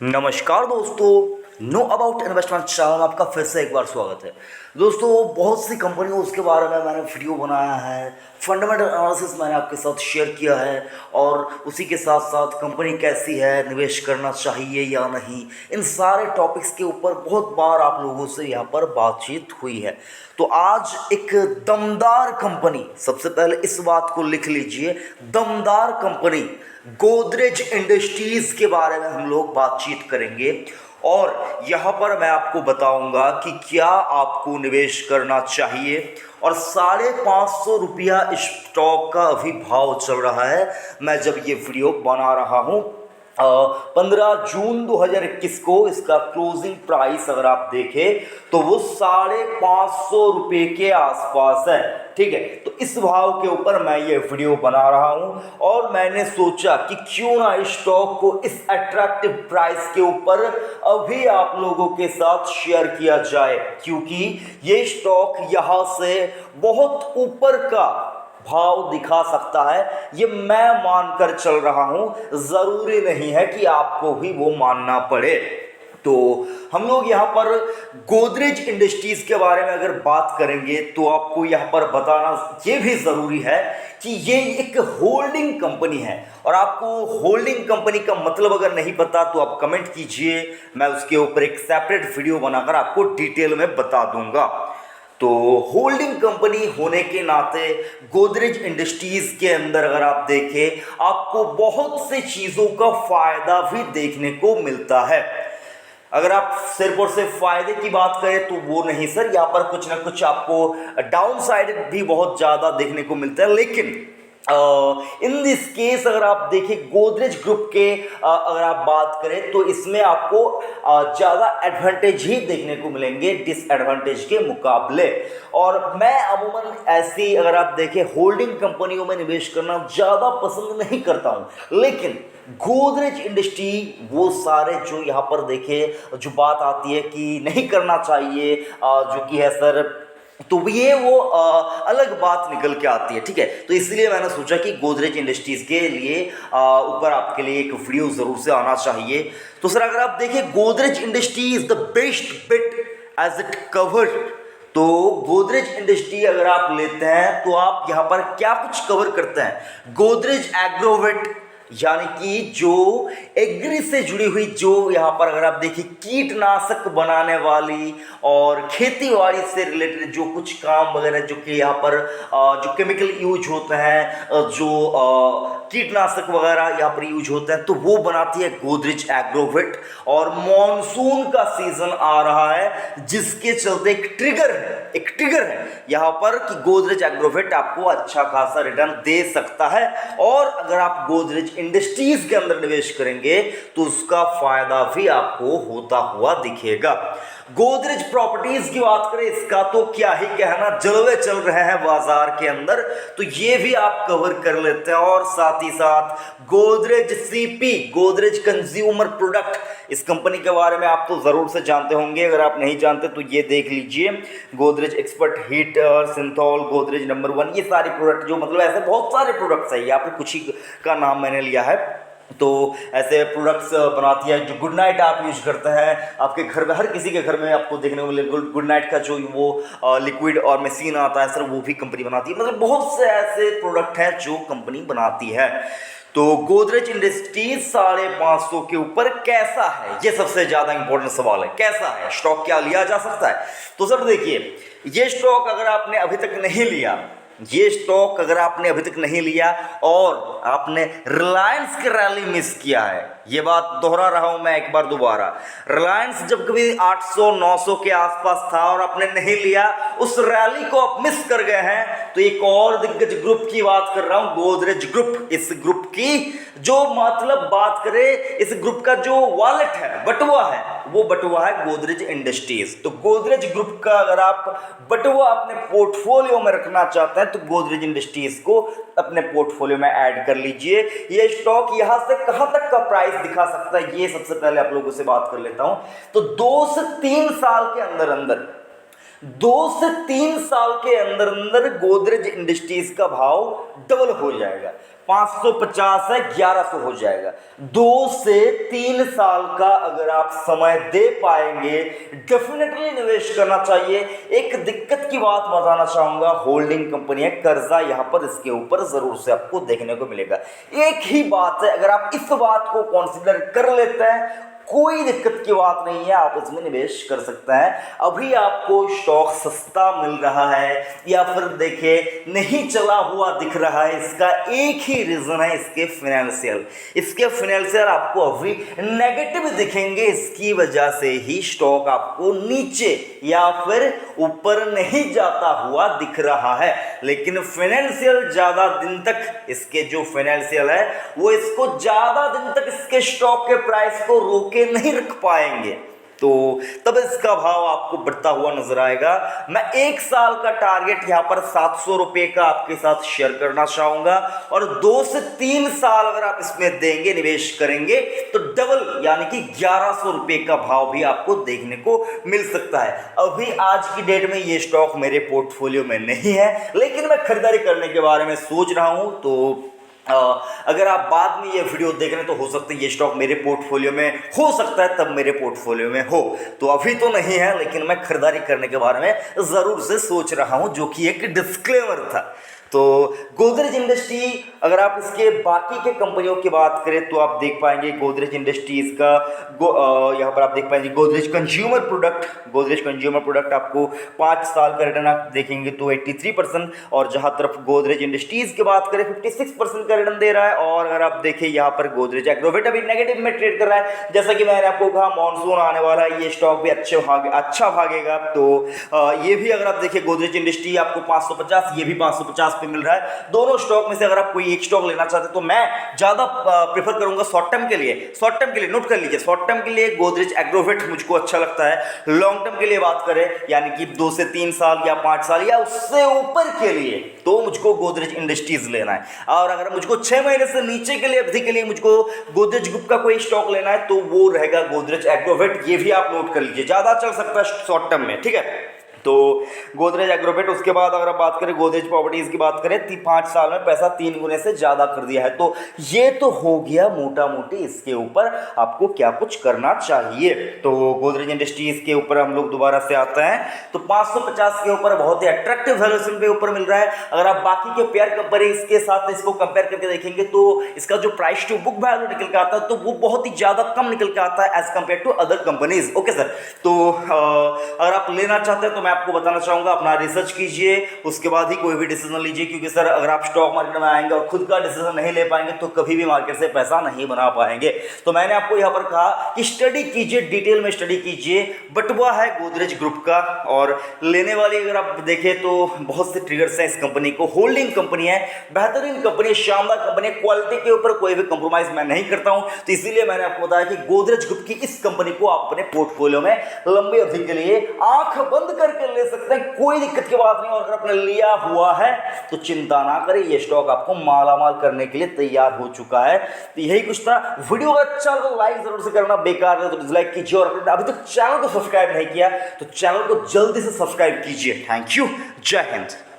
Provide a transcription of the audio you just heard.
नमस्कार दोस्तों, know about investment channel में आपका फिर से एक बार स्वागत है। दोस्तों, बहुत सी कंपनियों उसके बारे में मैंने वीडियो बनाया है, फंडामेंटल एनालिसिस मैंने आपके साथ शेयर किया है और उसी के साथ साथ कंपनी कैसी है, निवेश करना चाहिए या नहीं, इन सारे टॉपिक्स के ऊपर बहुत बार आप लोगों से यहाँ पर बातचीत हुई है। तो आज एक दमदार कंपनी, सबसे पहले इस बात को लिख लीजिए, दमदार कंपनी गोदरेज इंडस्ट्रीज के बारे में हम लोग बातचीत करेंगे और यहाँ पर मैं आपको बताऊंगा कि क्या आपको निवेश करना चाहिए। और ₹550 स्टॉक का अभी भाव चल रहा है। मैं जब ये वीडियो बना रहा हूँ 15 जून 2021 को इसका क्लोजिंग प्राइस अगर आप देखें तो वो ₹550 के आसपास है। ठीक है, तो इस भाव के ऊपर मैं ये वीडियो बना रहा हूँ और मैंने सोचा कि क्यों ना इस स्टॉक को इस अट्रैक्टिव प्राइस के ऊपर अभी आप लोगों के साथ शेयर किया जाए, क्योंकि ये स्टॉक यहाँ से बहुत ऊपर का भाव दिखा सकता है। ये मैं मानकर चल रहा हूं, जरूरी नहीं है कि आपको भी वो मानना पड़े। तो हम लोग यहाँ पर गोदरेज इंडस्ट्रीज के बारे में अगर बात करेंगे तो आपको यहाँ पर बताना ये भी ज़रूरी है कि ये एक होल्डिंग कंपनी है। और आपको होल्डिंग कंपनी का मतलब अगर नहीं पता तो आप कमेंट कीजिए, मैं उसके ऊपर एक सेपरेट वीडियो बनाकर आपको डिटेल में बता दूंगा। तो होल्डिंग कंपनी होने के नाते गोदरेज इंडस्ट्रीज के अंदर अगर आप देखें आपको बहुत से चीज़ों का फायदा भी देखने को मिलता है। अगर आप सिर्फ और सिर्फ फायदे की बात करें तो वो नहीं सर, यहाँ पर कुछ ना कुछ आपको डाउन साइड भी बहुत ज़्यादा देखने को मिलता है। लेकिन इन दिस केस अगर आप देखें गोदरेज ग्रुप के अगर आप बात करें तो इसमें आपको ज़्यादा एडवांटेज ही देखने को मिलेंगे डिसएडवांटेज के मुकाबले। और मैं अमूमन ऐसी अगर आप देखें होल्डिंग कंपनियों में निवेश करना ज़्यादा पसंद नहीं करता हूं, लेकिन गोदरेज इंडस्ट्री वो सारे जो यहाँ पर देखे जो बात आती है कि नहीं करना चाहिए जो कि है सर, तो ये वो अलग बात निकल के आती है। ठीक है, तो इसलिए मैंने सोचा कि गोदरेज इंडस्ट्रीज के लिए ऊपर आपके लिए एक वीडियो ज़रूर से आना चाहिए। तो सर अगर आप देखिए Godrej industry is the best bit as it cover. तो गोदरेज इंडस्ट्री अगर आप लेते हैं तो आप यहाँ पर क्या कुछ कवर करते हैं, गोदरेज एग्रोवेट यानी कि जो एग्री से जुड़ी हुई, जो यहाँ पर अगर आप देखिए कीटनाशक बनाने वाली और खेतीबाड़ी से रिलेटेड जो कुछ काम वगैरह जो कि यहाँ पर जो केमिकल यूज होते हैं, जो कीटनाशक वगैरह यहाँ पर यूज होते हैं, तो वो बनाती है गोदरेज एग्रोवेट। और मॉनसून का सीजन आ रहा है जिसके चलते एक ट्रिगर है यहाँ पर कि गोदरेज एग्रोवेट आपको अच्छा खासा रिटर्न दे सकता है। और अगर आप गोदरेज इंडस्ट्रीज के अंदर निवेश करेंगे तो उसका फायदा भी आपको होता हुआ दिखेगा। गोदरेज प्रॉपर्टीज की बात करें, इसका तो क्या ही कहना, जलवे चल रहे हैं बाजार के अंदर, तो ये भी आप कवर कर लेते हैं। और साथ ही साथ Godrej CP, Godrej consumer product, इस कंपनी के बारे में आप तो जरूर से जानते होंगे, अगर आप नहीं जानते तो ये देख लीजिए, Godrej expert heater, Cinthol, Godrej number 1, ये सारे प्रोडक्ट जो मतलब ऐसे बहुत सारे प्रोडक्ट्स है, यहाँ पे कुछ ही का नाम मैंने लिया है। तो ऐसे प्रोडक्ट्स बनाती है जो गुड नाइट आप यूज करते हैं आपके घर में, हर किसी के घर में आपको देखने को मिलेगा गुड नाइट का जो वो लिक्विड और मशीन आता है सर, वो भी कंपनी बनाती है। मतलब बहुत से ऐसे प्रोडक्ट हैं जो कंपनी बनाती है। तो गोदरेज इंडस्ट्रीज 550 के ऊपर कैसा है, ये सबसे ज्यादा इंपॉर्टेंट सवाल है, कैसा है स्टॉक, क्या लिया जा सकता है। तो सर देखिए, ये स्टॉक अगर आपने अभी तक नहीं लिया, ये स्टॉक अगर आपने अभी तक नहीं लिया और आपने रिलायंस की रैली मिस किया है, ये बात दोहरा रहा हूं मैं एक बार दोबारा, रिलायंस जब कभी 800-900 के आसपास था और आपने नहीं लिया, उस रैली को आप मिस कर गए हैं, तो एक और दिग्गज ग्रुप की बात कर रहा हूं, गोदरेज ग्रुप। इस ग्रुप की जो मतलब बात करें, इस ग्रुप का जो वॉलेट है, बटुआ है, वो बटुआ है गोदरेज इंडस्ट्रीज। तो गोदरेज ग्रुप का अगर आप बटुआ अपने पोर्टफोलियो में रखना चाहते हैं तो गोदरेज इंडस्ट्रीज को अपने पोर्टफोलियो में ऐड कर लीजिए। ये स्टॉक यहां से कहां तक का प्राइस दिखा सकता है, ये सबसे पहले आप लोगों से बात कर लेता हूं। तो 2 से 3 साल के अंदर 2 से 3 साल के अंदर गोदरेज इंडस्ट्रीज का भाव डबल हो जाएगा। 550 है, 1100 हो जाएगा। 2 से 3 साल का अगर आप समय दे पाएंगे, डेफिनेटली निवेश करना चाहिए। एक दिक्कत की बात बताना चाहूंगा, होल्डिंग कंपनी है, कर्जा यहाँ पर इसके ऊपर जरूर से आपको देखने को मिलेगा। एक ही बात है, अगर आप इस बात को कंसीडर कर लेते हैं, कोई दिक्कत की बात नहीं है, आप इसमें निवेश कर सकते हैं। अभी आपको स्टॉक सस्ता मिल रहा है या फिर देखिए नहीं चला हुआ दिख रहा है, इसका एक ही रीजन है, इसके फाइनेंशियल आपको अभी नेगेटिव दिखेंगे। इसकी वजह से ही स्टॉक आपको नीचे या फिर ऊपर नहीं जाता हुआ दिख रहा है। लेकिन फाइनेंशियल ज्यादा दिन तक, इसके जो फाइनेंशियल है वो इसको ज्यादा दिन तक इसके स्टॉक के प्राइस को रोके नहीं रख पाएंगे, तो तब इसका भाव आपको बढ़ता हुआ नजर आएगा। मैं 1 साल का टारगेट यहां पर 700 रुपए का आपके साथ शेयर करना चाहूंगा, और 2 से 3 साल अगर आप इसमें देंगे, निवेश करेंगे, तो डबल यानी कि 1100 रुपए का भाव भी आपको देखने को मिल सकता है। अभी आज की डेट में ये स्टॉक मेरे पोर्टफोलियो में नहीं है, लेकिन मैं खरीदारी करने के बारे में सोच रहा हूं। तो अगर आप बाद में ये वीडियो देख रहे हैं तो हो सकता है ये स्टॉक मेरे पोर्टफोलियो में हो सकता है, तब मेरे पोर्टफोलियो में हो। तो अभी तो नहीं है, लेकिन मैं खरीदारी करने के बारे में जरूर से सोच रहा हूं, जो कि एक डिस्क्लेमर था। तो गोदरेज इंडस्ट्री, अगर आप इसके बाकी के कंपनियों की बात करें तो आप देख पाएंगे गोदरेज इंडस्ट्रीज का यहाँ पर आप देख पाएंगे गोदरेज कंज्यूमर प्रोडक्ट आपको 5 साल का रिटर्न आप देखेंगे तो 83%, और जहां तरफ गोदरेज इंडस्ट्रीज की बात करें 56% का रिटर्न दे रहा है। और अगर आप देखें यहाँ पर गोदरेज एग्रोवेट अभी नेगेटिव में ट्रेड कर रहा है। जैसा कि मैंने आपको कहा, मॉनसून आने वाला है, ये स्टॉक भी अच्छा भागेगा। तो ये भी अगर आप देखिए गोदरेज इंडस्ट्री आपको 550, ये भी 550 पे मिल रहा है। दोनों स्टॉक में से अगर आप कोई एक स्टॉक लेना चाहते हैं तो मैं ज्यादा प्रेफर करूंगा शॉर्ट टर्म के लिए नोट कर लीजिए, शॉर्ट टर्म के लिए गोदरेज एग्रोवेट मुझको अच्छा लगता है। लॉन्ग टर्म के लिए बात करें, यानी कि 2 से 3 साल या 5 साल या उससे ऊपर के लिए, तो मुझको गोदरेज इंडस्ट्रीज लेना है। और अगर मुझको 6 महीने से नीचे के लिए अवधि के लिए मुझको गोदरेज ग्रुप का कोई स्टॉक लेना है तो वो रहेगा गोदरेज एग्रोवेट। ये भी आप नोट कर लीजिए, ज्यादा चल सकता है शॉर्ट टर्म में, ठीक है। तो गोदरेज एग्रोवेट, उसके बाद अगर आप बात करें गोदरेज प्रॉपर्टीज की बात करें, 5 साल में पैसा 3 गुने से ज्यादा कर दिया है। तो ये तो हो गया मोटा मोटी इसके ऊपर आपको क्या कुछ करना चाहिए। तो गोदरेज इंडस्ट्रीज के ऊपर हम लोग दोबारा से आते हैं, तो 550 के ऊपर बहुत ही अट्रैक्टिव वैल्यूएशन पे ऊपर मिल रहा है। अगर आप बाकी के पेयर कंपनीज के साथ इसको कंपेयर करके देखेंगे तो इसका जो प्राइस टू बुक वैल्यू निकल के आता है तो वो बहुत ही ज्यादा कम निकल के आता है as compare to other companies. Okay sir, तो अगर आप लेना चाहते हैं तो मैं आपको बताना चाहूंगा अपना रिसर्च कीजिए, उसके बाद ही कोई भी डिसीजन लीजिए। क्योंकि सर अगर आप स्टॉक मार्केट में आएंगे और खुद का डिसीजन नहीं ले पाएंगे तो कभी भी मार्केट से पैसा नहीं बना पाएंगे। तो मैंने आपको यहां पर कहा कि स्टडी कीजिए, डिटेल में स्टडी कीजिए। बटुआ है गोदरेज ग्रुप का, और लेने वाली अगर आप देखें तो बहुत से ट्रिगर्स हैं इस कंपनी को। होल्डिंग कंपनी है, बेहतरीन कंपनी है, शानदार कंपनी है, क्वालिटी के ऊपर कोई भी कंप्रोमाइज मैं नहीं करता हूं। तो इसीलिए मैंने आपको बताया कि गोदरेज ग्रुप की इस कंपनी को आप अपने पोर्टफोलियो में लंबी अवधि के लिए आंख बंद करके ले सकते हैं, कोई दिक्कत की बात नहीं। और अगर आपने लिया हुआ है तो चिंता ना करें, ये स्टॉक आपको मालामाल करने के लिए तैयार हो चुका है। तो यही कुछ था। वीडियो अच्छा लगा तो लाइक जरूर से करना, बेकार है तो डिसलाइक कीजिए, और अभी तक चैनल को सब्सक्राइब नहीं किया तो चैनल को जल्दी से सब्सक्राइब कीजिए। थैंक यू, जय हिंद।